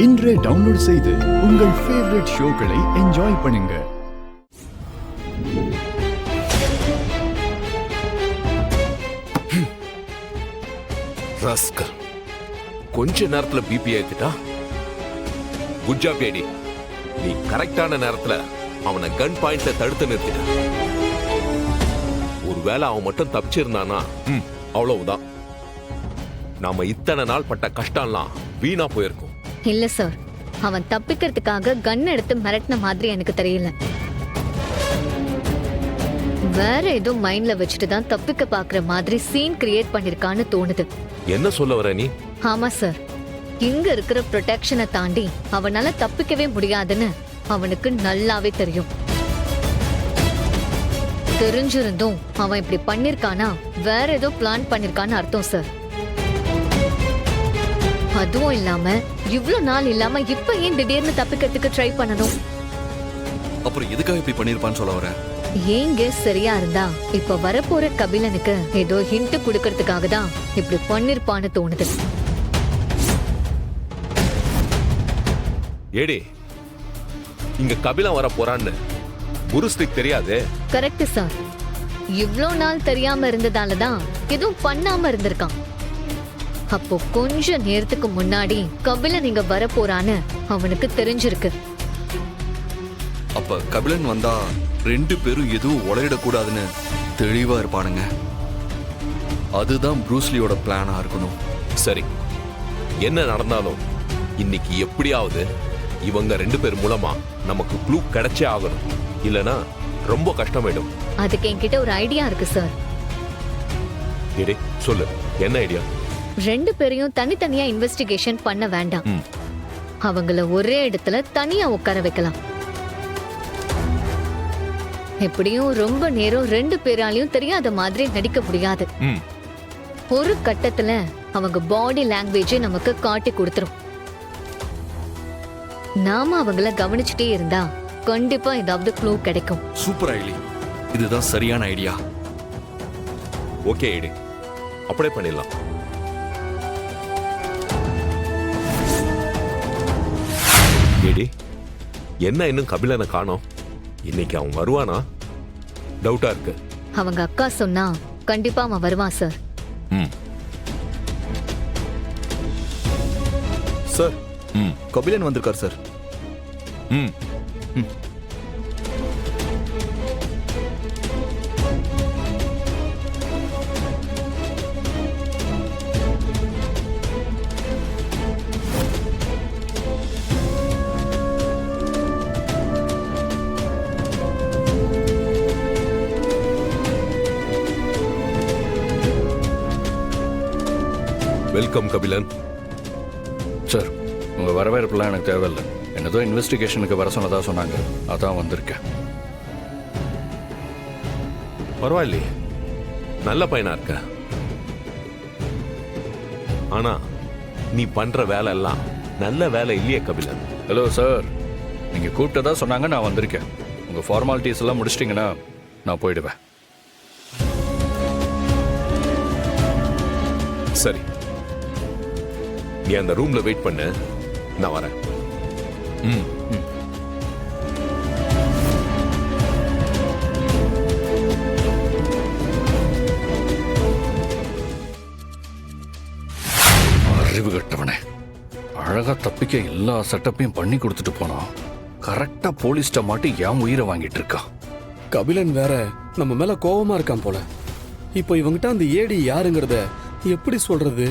இன்றே டவுன்லோட் செய்து உங்கள் ஃபேவரட் ஷோக்களை என்ஜாய் பண்ணுங்க. ராஸ்கல், கொஞ்ச நேரத்துல பிபி ஏத்திட்டா. குட் ஜாப் ஏடி. நீ கரெக்டான நேரத்துல அவனை கன் பாயிண்ட்ல தடுத்து நிறுத்திட்ட. ஒருவேளை அவன் மட்டும் தப்பிச்சிருந்தானா அவ்வளவுதான். நாம இத்தனை நாள் பட்ட கஷ்டம்லாம் வீணா போயிருக்கும். இல்ல சார், அவன் தப்பிக்கிறதுக்காக கன் எடுத்து மிரட்டின மாதிரி எனக்கு தெரியல. வேற ஏதோ மைண்ட்ல வச்சுட்டு தான் தப்பிக்க பாக்குற மாதிரி சீன் கிரியேட் பண்ணிருக்கான்னு தோணுது. என்ன சொல்ல வர நீ? ஆமா சார், இங்க இருக்கிற ப்ரொடெக்ஷனை தாண்டி அவனால தப்பிக்கவே முடியாதுன்னு அவனுக்கு நல்லாவே தெரியும். தெரிஞ்சிருந்தும் அவன் இப்படி பண்ணிருக்கானா வேற ஏதோ பிளான் பண்ணிருக்கான்னு அர்த்தம் சார். அதுவும் இல்லாம இவ்ளோ நாள் இல்லாம இப்ப ஏன் திடீர்னு தப்பிக்கிறதுக்கு ட்ரை பண்ணணும்? அப்புறம் எதுக்காக இப்படி பண்ணிருப்பான்னு சொல்ல வர? ஏங்க சரியா இருந்தா இப்ப வரப்போற கபிலனுக்கு ஏதோ ஹிண்ட் குடுக்கறதுக்காக தான் இப்படி பண்ணிருப்பான்னு தோணுது. ஏடி, இங்க கபிலன் வர போறான்னு புருஸ்திக் தெரியாது. கரெக்ட் சார், இவ்ளோ நாள் தெரியாம இருந்ததாலதான் எதுவும் பண்ணாம இருந்திருக்கான். அப்போ கொஞ்ச நேரத்துக்கு முன்னாடி கபிலன் இங்க வர போறான்னு அவனுக்கு தெரிஞ்சிருக்கு. அப்ப கபிலன் வந்தா ரெண்டு பேரும் எதுவும் உளையிடக்கூடாதுன்னு தெளிவா இருப்பானுங்க. அதுதான் ப்ரூஸ்லியோட பிளானா இருக்கணும். சரி, என்ன நடந்தாலும் இன்னைக்கு எப்படியாவது இவங்க ரெண்டு பேர் மூலமா நமக்கு க்ளூ கிடைச்சே ஆகணும். இல்லனா ரொம்ப கஷ்டமாயிடும். அதுக்கு என்கிட்ட ஒரு ஐடியா இருக்கு சார். ஏடி சொல்லு, என்ன ஐடியா? ரெண்டு பேரையும் தனித்தனியா இன்வெஸ்டிகேஷன் பண்ண வேண்டாம். அவங்கள ஒரே இடத்துல தனியா உட்கார வைக்கலாம். எப்படியும் ரொம்ப நேரம் ரெண்டு பேராலையும் தெரியாத மாதிரி நடிக்க முடியாது. ஒரு கட்டத்துல அவங்க பாடி லாங்குவேஜை நமக்கு காட்டி கொடுத்துரும். நாம அவங்கள கவனிச்சுட்டே இருந்தா கண்டிப்பா ஏதாவது க்ளூ கிடைக்கும். சூப்பர் ஐடி, இதுதான் சரியான ஐடியா. ஓகே ஐடி, அப்படியே பண்ணிடலாம். ஏடி, என்ன இன்னும் கபிலனை காணோம்? இன்னைக்கு அவன் வருவானா? டவுட்டா இருக்கு. அவங்க அக்கா சொன்னா கண்டிப்பா அவன் வருவான் சார். சார், கபிலன் வந்திருக்கார் சார். வெல்கம் கபிலன். சார், உங்க வரவேற்புலாம் எனக்கு தேவையில்லை. என்னதோ இன்வெஸ்டிகேஷனுக்கு வர சொன்னதா சொன்னாங்க, அதான் வந்திருக்கேன். பரவாயில்லையே, நல்ல பையனா இருக்க. ஆனா நீ பண்ற வேலை எல்லாம் நல்ல வேலை இல்லையே கபிலன். ஹலோ சார், நீங்க கூப்பிட்டதா சொன்னாங்க, நான் வந்திருக்கேன். உங்க ஃபார்மாலிட்டிஸ் எல்லாம் முடிச்சிட்டிங்கன்னா நான் போயிடுவேன். சரி, நீ அந்த ரூம்ல வெயிட் பண்ணு, நான் வரேன். அறிவு கட்டவனே, அழகா தப்பிக்க எல்லா செட்டப்பையும் பண்ணி கொடுத்துட்டு போனான். கரெக்டா போலீஸ்ட மாட்டி என் உயிரை வாங்கிட்டு இருக்கான். கபிலன் வேற நம்ம மேல கோவமா இருக்கான் போல. இப்போ இவங்கிட்ட அந்த ஏடி யாருங்கிறத எப்படி சொல்றது?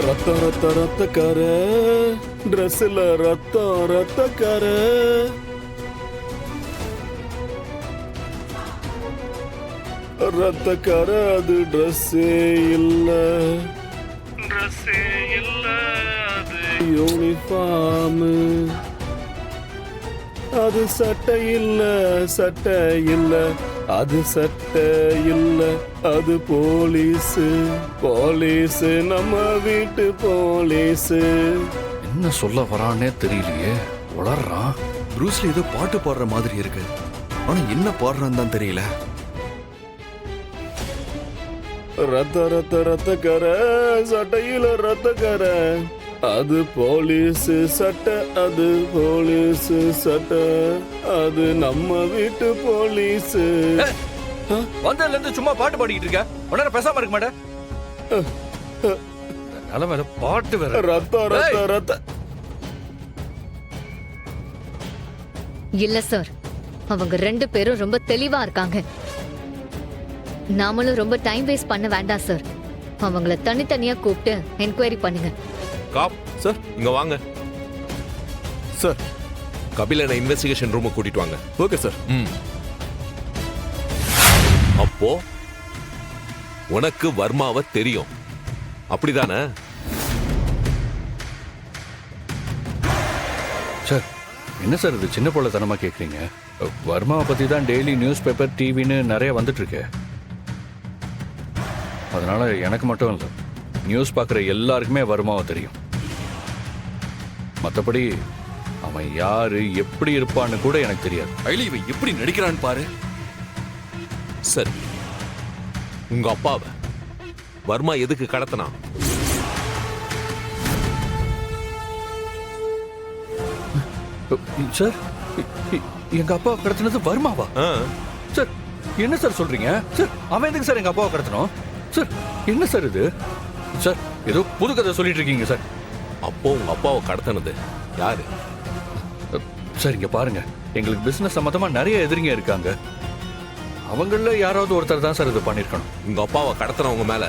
ரத்த ரத்த ரத்தக்கார, ட்ரெஸ்ல ரத்தம் ரத்தக்கார. ரத்தக்கார, அது ட்ரெஸ்ஸே இல்ல, அது யூனிஃபார்ம். அது சட்டை இல்ல, சட்டை இல்ல, அது சட்ட இல்ல அது போலீஸ். போலீஸ் நம்ம வீட்டு போலீஸ். என்ன சொல்ல வரானே தெரியலையே, வளர்றான். ப்ரூஸ்லி ஏதோ பாட்டு பாடுற மாதிரி இருக்கு, ஆனா என்ன பாடுறான்னு தான் தெரியல. ரத்த ரத்த ரத்தக்கர சட்டையில ரத்தக்கர, அது போலீஸ் சட்டை, அது போலீஸ் சட்டை, அது நம்ம வீட்டு போலீஸ். வந்ததுல இருந்து சும்மா பாட்டு பாடிக்கிட்டு இருக்க, உடனே பேசாம இருக்க மாட்டேன். நிலைமையில பாட்டு வேற. ரத்த ரத்த ரத்த. இல்ல சார், அவங்க 2 பேரும் ரொம்ப தெளிவா இருக்காங்க. நாமளும் ரொம்ப டைம் வேஸ்ட் பண்ண வேண்டாம் சார். அவங்கள தனித்தனியா கூப்பிட்டு என்கொயரி பண்ணுங்க. காப் சார். இங்க வாங்க. சார். கபிலனை இன்வெஸ்டிகேஷன் ரூமுக்கு கூட்டிட்டு வாங்க. Okay sir. அப்போ உனக்கு வர்மாவை தெரியும், அப்படிதானே? சார், என்ன சார் இது சின்ன பொருளத்தனமா கேட்குறீங்க? வர்மாவை பற்றி தான் டெய்லி நியூஸ் பேப்பர் டிவின்னு நிறைய வந்துட்டு இருக்கு. அதனால எனக்கு மட்டும் இல்லை, நியூஸ் பார்க்குற எல்லாருக்குமே வர்மாவை தெரியும். மற்றபடி அவன் யாரு எப்படி இருப்பான்னு கூட எனக்கு தெரியாது. ஐலி இவன் எப்படி நடிக்கிறான்னு பாரு. சரி, உங்க அப்பாவை வர்மா எதுக்கு கடத்தினா? சார், எங்க அப்பா கடத்தினது வர்மாவா? ஆ, சார், என்ன சார் சொல்றீங்க? சார், அவன் எதுக்கு சார் எங்க அப்பாவை கடத்தணும்? சார், என்ன சார் இது? சார், ஏதோ புது கதை சொல்லிட்டு இருக்கீங்க சார். அப்போ உங்க அப்பாவை கடத்தினது யாரு? சார், இங்க பாருங்க, எங்களுக்கு பிசினஸ் சம்பந்தமா நிறைய எதிரிங்க இருக்காங்க. அவங்கள யாராவது ஒருத்தர் தான் சார் இது பண்ணிருக்கணும். உங்க அப்பாவை கடத்தினவங்க மேல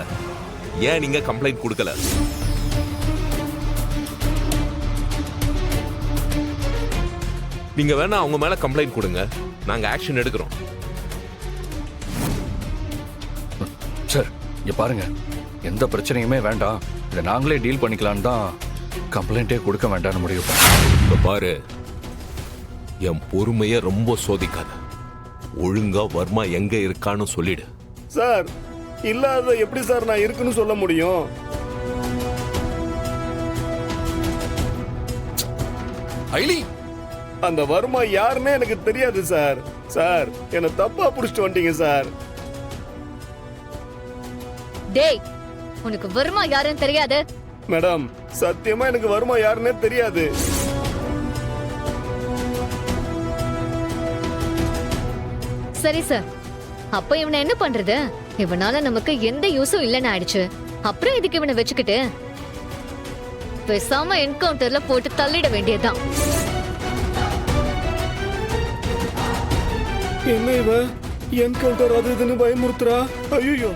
ஏன் நீங்க கம்ப்ளைண்ட் கொடுக்கல? நீங்க வேணா அவங்க மேல கம்ப்ளைண்ட் கொடுங்க, நாங்க ஆக்ஷன் எடுக்கிறோம். சார், இங்க பாருங்க, எந்த பிரச்சனையுமே வேண்டாம், இதை நாங்களே டீல் பண்ணிக்கலான்னு தான் கம்ப்ளைண்டே கொடுக்க வேண்டாம்னு முடிவு பண்ணேன். இப்ப பாரு, என் பொறுமைய ரொம்ப சோதிக்காத. ஒழுங்கா வர்மா எங்க இருக்கான்னு சொல்லிடு. சார், இல்லாத எப்படி சார் நான் இருக்குன்னு சொல்ல முடியும்? ஐலி, அந்த வர்மா யாருன்னே எனக்கு தெரியாது சார். சார், என்ன தப்பா புடிச்சிட்டு வந்துட்டீங்க சார். டேய், உனக்கு வர்மா யாருன்னு தெரியாது? மேடம், சத்தியமா எனக்கு வர்மா யாருன்னே தெரியாது. சரி சார், அப்ப இவனை என்ன பண்றது? இவனால நமக்கு எந்த யூஸும் இல்லைன்னு ஆயிடுச்சு. அப்புறம் இதுக்கு இவனை வச்சுக்கிட்டு பேசாம என்கவுண்டர்ல போட்டு தள்ளிட வேண்டியதுதான். என்ன இவ என்கவுண்டர் அது இதுன்னு பயமுறுத்துறா? ஐயோ,